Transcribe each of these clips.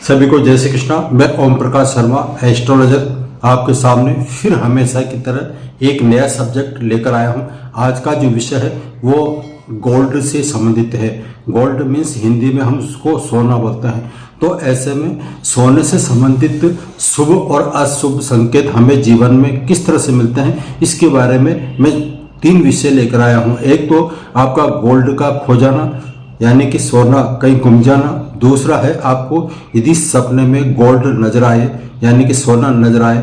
सभी को जय श्री कृष्णा। मैं ओम प्रकाश शर्मा, एस्ट्रोलॉजर, आपके सामने फिर हमेशा की तरह एक नया सब्जेक्ट लेकर आया हूं। आज का जो विषय है वो गोल्ड से संबंधित है। गोल्ड मीन्स हिंदी में हम उसको सोना बोलते हैं। तो ऐसे में सोने से संबंधित शुभ और अशुभ संकेत हमें जीवन में किस तरह से मिलते हैं, इसके बारे में मैं 3 विषय लेकर आया हूं। एक तो आपका गोल्ड का खो जाना, यानी कि सोना कहीं गुम जाना। दूसरा है आपको यदि सपने में गोल्ड नजर आए, यानी कि सोना नजर आए।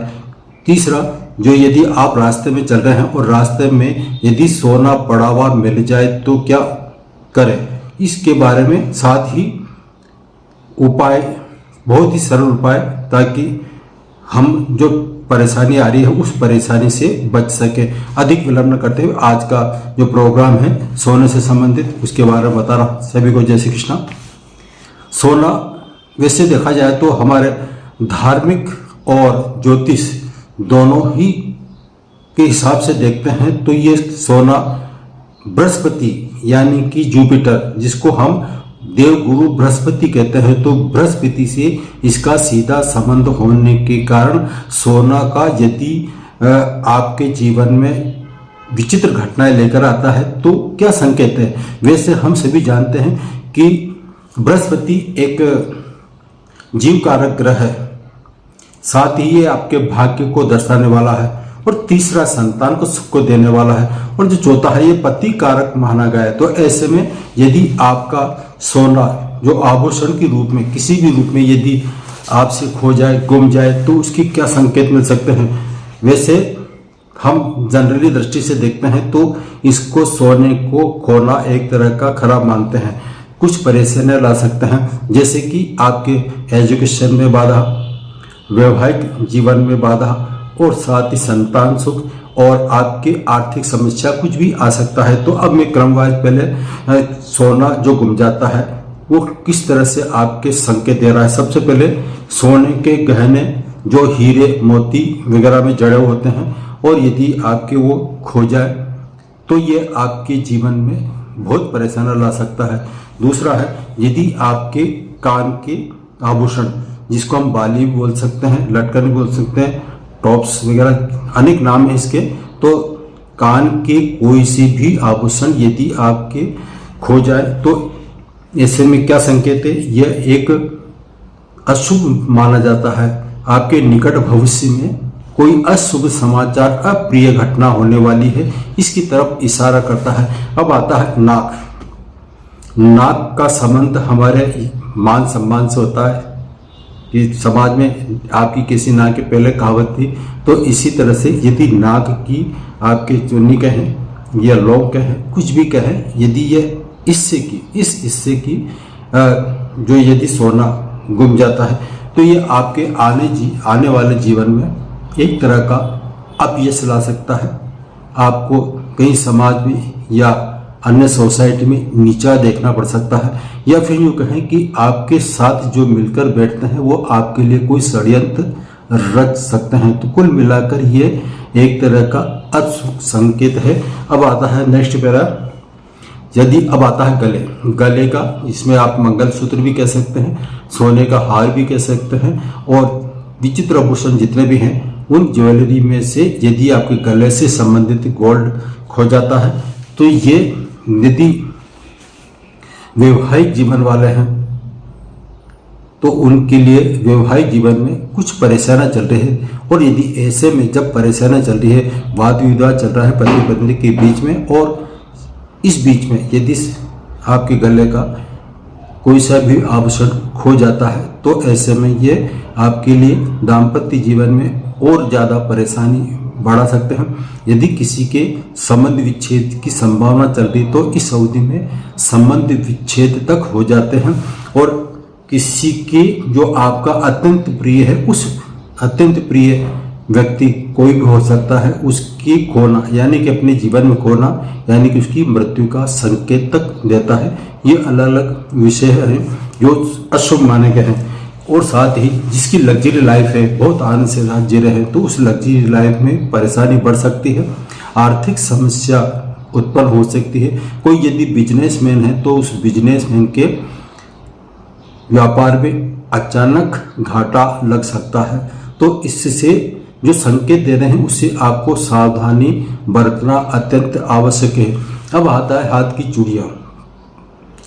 तीसरा, जो यदि आप रास्ते में चल रहे हैं और रास्ते में यदि सोना पड़ा हुआ मिल जाए तो क्या करें, इसके बारे में साथ ही उपाय, बहुत ही सरल उपाय, ताकि हम जो परेशानी आ रही है उस परेशानी से बच सके। अधिक विलंब न करते हुए आज का जो प्रोग्राम है सोने से संबंधित, उसके बारे में बता रहा। सभी को जय श्री कृष्णा। सोना वैसे देखा जाए तो हमारे धार्मिक और ज्योतिष दोनों ही के हिसाब से देखते हैं तो ये सोना बृहस्पति यानी कि जुपिटर, जिसको हम देवगुरु बृहस्पति कहते हैं, तो बृहस्पति से इसका सीधा संबंध होने के कारण सोना का यदि आपके जीवन में विचित्र घटनाएं लेकर आता है तो क्या संकेत है। वैसे हम सभी जानते हैं कि बृहस्पति एक जीव कारक ग्रह है, साथ ही ये आपके भाग्य को दर्शाने वाला है, और तीसरा संतान को सुख को देने वाला है, और जो चौथा है ये पति कारक माना गया है। तो ऐसे में यदि आपका सोना जो आभूषण के रूप में किसी भी रूप में यदि आपसे खो जाए, गुम जाए, तो उसकी क्या संकेत मिल सकते हैं। वैसे हम जनरली दृष्टि से देखते हैं तो इसको सोने को खोना एक तरह का खराब मानते हैं। कुछ परेशानियां ला सकते हैं, जैसे कि आपके एजुकेशन में बाधा, वैवाहिक जीवन में बाधा, और साथ ही संतान सुख, और आपकी आर्थिक समस्या कुछ भी आ सकता है। तो अब मैं क्रमवार पहले सोना जो गुम जाता है वो किस तरह से आपके संकेत दे रहा है। सबसे पहले सोने के गहने जो हीरे मोती वगैरह में जड़े होते हैं, और यदि आपके वो खो जाए तो ये आपके जीवन में बहुत परेशानी ला सकता है। दूसरा है यदि आपके कान के आभूषण, जिसको हम बाली बोल सकते हैं, लटकन बोल सकते हैं, टॉप्स वगैरह अनेक नाम है इसके, तो कान के कोई से भी आभूषण यदि आपके खो जाए तो ऐसे में क्या संकेत है, यह एक अशुभ माना जाता है। आपके निकट भविष्य में कोई अशुभ समाचार, अप्रिय घटना होने वाली है, इसकी तरफ इशारा करता है। अब आता है नाक। नाक का संबंध हमारे मान सम्मान से होता है कि समाज में आपकी किसी नाक के पहले कहावत थी, तो इसी तरह से यदि नाक की आपके चुन्नी कहें या लौंग कहें, कुछ भी कहें, यदि ये इस हिस्से की जो यदि सोना गुम जाता है तो ये आपके आने वाले जीवन में एक तरह का अपयश ला सकता है। आपको कहीं समाज में या अन्य सोसाइटी में नीचा देखना पड़ सकता है, या फिर यूँ कहें कि आपके साथ जो मिलकर बैठते हैं वो आपके लिए कोई षड्यंत्र रच सकते हैं। तो कुल मिलाकर ये एक तरह का अशुभ संकेत है। अब आता है नेक्स्ट पैरा। अब आता है गले का, इसमें आप मंगलसूत्र भी कह सकते हैं, सोने का हार भी कह सकते हैं, और विचित्र आभूषण जितने भी हैं उन ज्वेलरी में से यदि आपके गले से संबंधित गोल्ड खो जाता है तो ये यदि वैवाहिक जीवन वाले हैं तो उनके लिए वैवाहिक जीवन में कुछ परेशानियां चल रही है, और यदि ऐसे में जब परेशानियां चल रही है, वाद विवाद चल रहा है पति पत्नी के बीच में, और इस बीच में यदि आपके गले का कोई सा भी आभूषण खो जाता है तो ऐसे में ये आपके लिए दाम्पत्य जीवन में और ज़्यादा परेशानी बढ़ा सकते हैं। यदि किसी के संबंध विच्छेद की संभावना चल रही तो इस अवधि में संबंध विच्छेद तक हो जाते हैं, और किसी के जो आपका अत्यंत प्रिय है, उस अत्यंत प्रिय व्यक्ति कोई भी हो सकता है, उसकी खोना यानी कि अपने जीवन में खोना यानी कि उसकी मृत्यु का संकेत तक देता है। ये अलग अलग विषय है जो अशुभ माने गए हैं। और साथ ही जिसकी लग्जरी लाइफ है, बहुत आनंद से रात जी रहे हैं, तो उस लग्जरी लाइफ में परेशानी बढ़ सकती है, आर्थिक समस्या उत्पन्न हो सकती है। कोई यदि बिजनेसमैन है तो उस बिजनेसमैन के व्यापार में अचानक घाटा लग सकता है। तो इससे जो संकेत दे रहे हैं उससे आपको सावधानी बरतना अत्यंत आवश्यक है। अब आता है हाथ की चूड़ियाँ।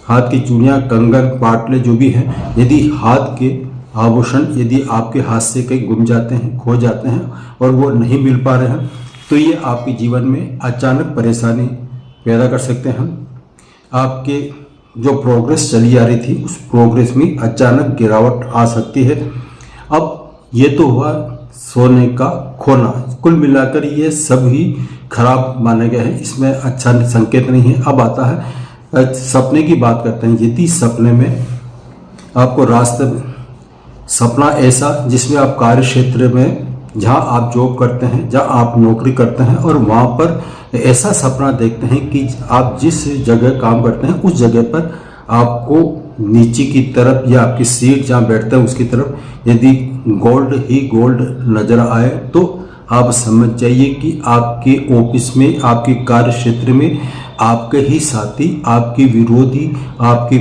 हाथ की चूड़ियाँ, कंगन, पाटले जो भी है, यदि हाथ के आभूषण यदि आपके हाथ से कहीं गुम जाते हैं, खो जाते हैं और वो नहीं मिल पा रहे हैं तो ये आपके जीवन में अचानक परेशानी पैदा कर सकते हैं। आपके जो प्रोग्रेस चली आ रही थी उस प्रोग्रेस में अचानक गिरावट आ सकती है। अब ये तो हुआ सोने का खोना। कुल मिलाकर ये सभी खराब माने गए हैं, इसमें अच्छा संकेत नहीं है। अब आता है सपने की बात करते हैं। यदि सपने में आपको रास्ते में सपना ऐसा जिसमें आप कार्य क्षेत्र में जहाँ आप जॉब करते हैं, जहाँ आप नौकरी करते हैं और वहाँ पर ऐसा सपना देखते हैं कि आप जिस जगह काम करते हैं उस जगह पर आपको नीचे की तरफ या आपकी सीट जहाँ बैठते हैं उसकी तरफ यदि गोल्ड ही गोल्ड नजर आए तो आप समझ जाइए कि आपके ऑफिस में, आपके कार्य क्षेत्र में आपके ही साथी, आपके विरोधी आपके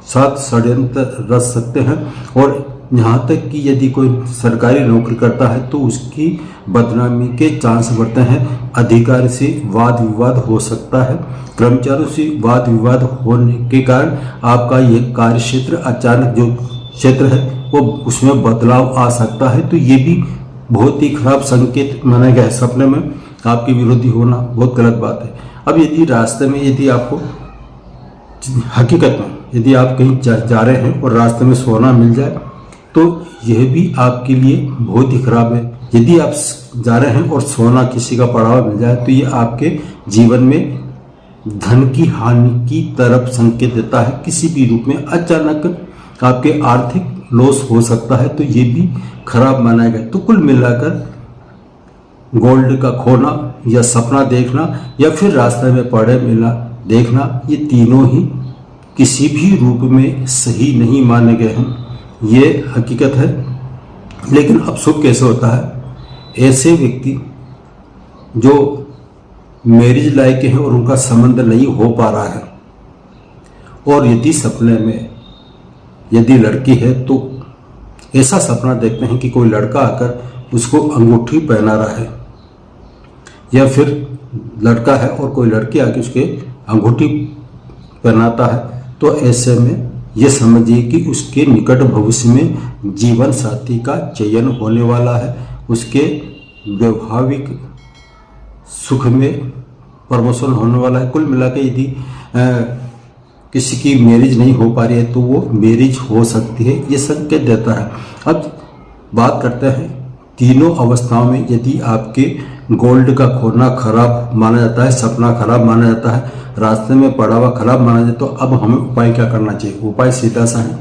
साथ षड्यंत्र रच सकते हैं। और यहाँ तक कि यदि कोई सरकारी नौकरी करता है तो उसकी बदनामी के चांस बढ़ते हैं। अधिकारी से वाद विवाद हो सकता है, कर्मचारियों से वाद विवाद होने के कारण आपका ये कार्य क्षेत्र अचानक जो क्षेत्र है वो उसमें बदलाव आ सकता है। तो ये भी बहुत ही खराब संकेत माना गया है। सपने में आपके विरोधी होना बहुत गलत बात है। अब यदि रास्ते में यदि आपको हकीकत में यदि आप कहीं जा रहे हैं और रास्ते में सोना मिल जाए तो यह भी आपके लिए बहुत ही खराब है। यदि आप जा रहे हैं और सोना किसी का पड़ा हुआ मिल जाए तो ये आपके जीवन में धन की हानि की तरफ संकेत देता है। किसी भी रूप में अचानक आपके आर्थिक लॉस हो सकता है, तो ये भी खराब माना गया। तो कुल मिलाकर गोल्ड का खोना या सपना देखना या फिर रास्ते में पड़े मिला देखना, ये तीनों ही किसी भी रूप में सही नहीं माने गए हैं। ये हकीकत है। लेकिन अब शुभ कैसे होता है? ऐसे व्यक्ति जो मैरिज लायक हैं और उनका संबंध नहीं हो पा रहा है और यदि सपने में यदि लड़की है तो ऐसा सपना देखते हैं कि कोई लड़का आकर उसको अंगूठी पहना रहा है, या फिर लड़का है और कोई लड़की आके उसके अंगूठी पहनाता है, तो ऐसे में ये समझिए कि उसके निकट भविष्य में जीवन साथी का चयन होने वाला है। उसके वैवाहिक सुख में प्रमोशन होने वाला है। कुल मिलाकर यदि किसी की मैरिज नहीं हो पा रही है तो वो मैरिज हो सकती है, ये संकेत देता है। अब बात करते हैं तीनों अवस्थाओं में यदि आपके गोल्ड का खोना खराब माना जाता है, सपना खराब माना जाता है, रास्ते में पड़ा हुआ खराब माना जाता है, तो अब हमें उपाय क्या करना चाहिए? उपाय सीधा सा है।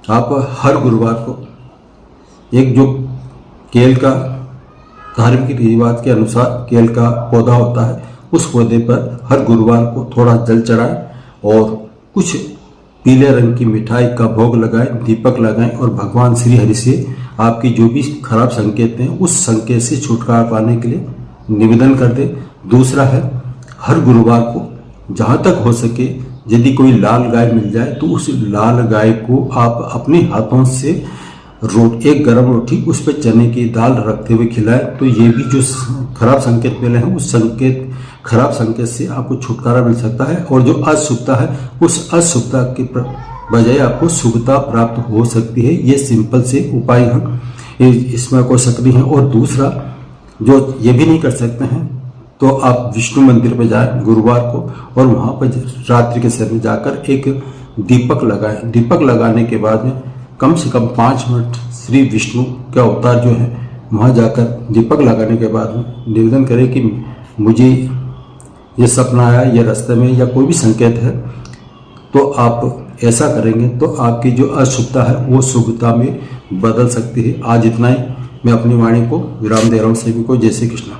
आप हर गुरुवार को एक जो केल का धार्मिक रिवाज के अनुसार केल का पौधा होता है उस पौधे पर हर गुरुवार को थोड़ा जल चढ़ाएं और कुछ पीले रंग की मिठाई का भोग लगाएं, दीपक लगाएं और भगवान श्री हरि से आपकी जो भी खराब संकेत हैं उस संकेत से छुटकारा पाने के लिए निवेदन कर दें। दूसरा है हर गुरुवार को जहाँ तक हो सके यदि कोई लाल गाय मिल जाए तो उस लाल गाय को आप अपने हाथों से एक गर्म रोटी उस पर चने की दाल रखते हुए खिलाएं, तो ये भी जो खराब संकेत मिले हैं उस खराब संकेत से आपको छुटकारा मिल सकता है। और जो अशुभता है उस अशुभता के बजाय आपको शुभता प्राप्त हो सकती है। ये सिंपल से उपाय हैं, इसमें कोई शक नहीं है। और दूसरा जो ये भी नहीं कर सकते हैं तो आप विष्णु मंदिर पर जाएं गुरुवार को और वहाँ पर रात्रि के समय जाकर एक दीपक लगाएं। दीपक लगाने के बाद में कम से कम 5 मिनट श्री विष्णु का अवतार जो है वहाँ जाकर दीपक लगाने के बाद में निवेदन करें कि मुझे ये सपना आया, ये रास्ते में या कोई भी संकेत है, तो आप ऐसा करेंगे तो आपकी जो अशुभता है वो शुभता में बदल सकती है। आज इतना ही। मैं अपनी वाणी को विराम दे रहा हूँ। सभी को जय श्री कृष्ण।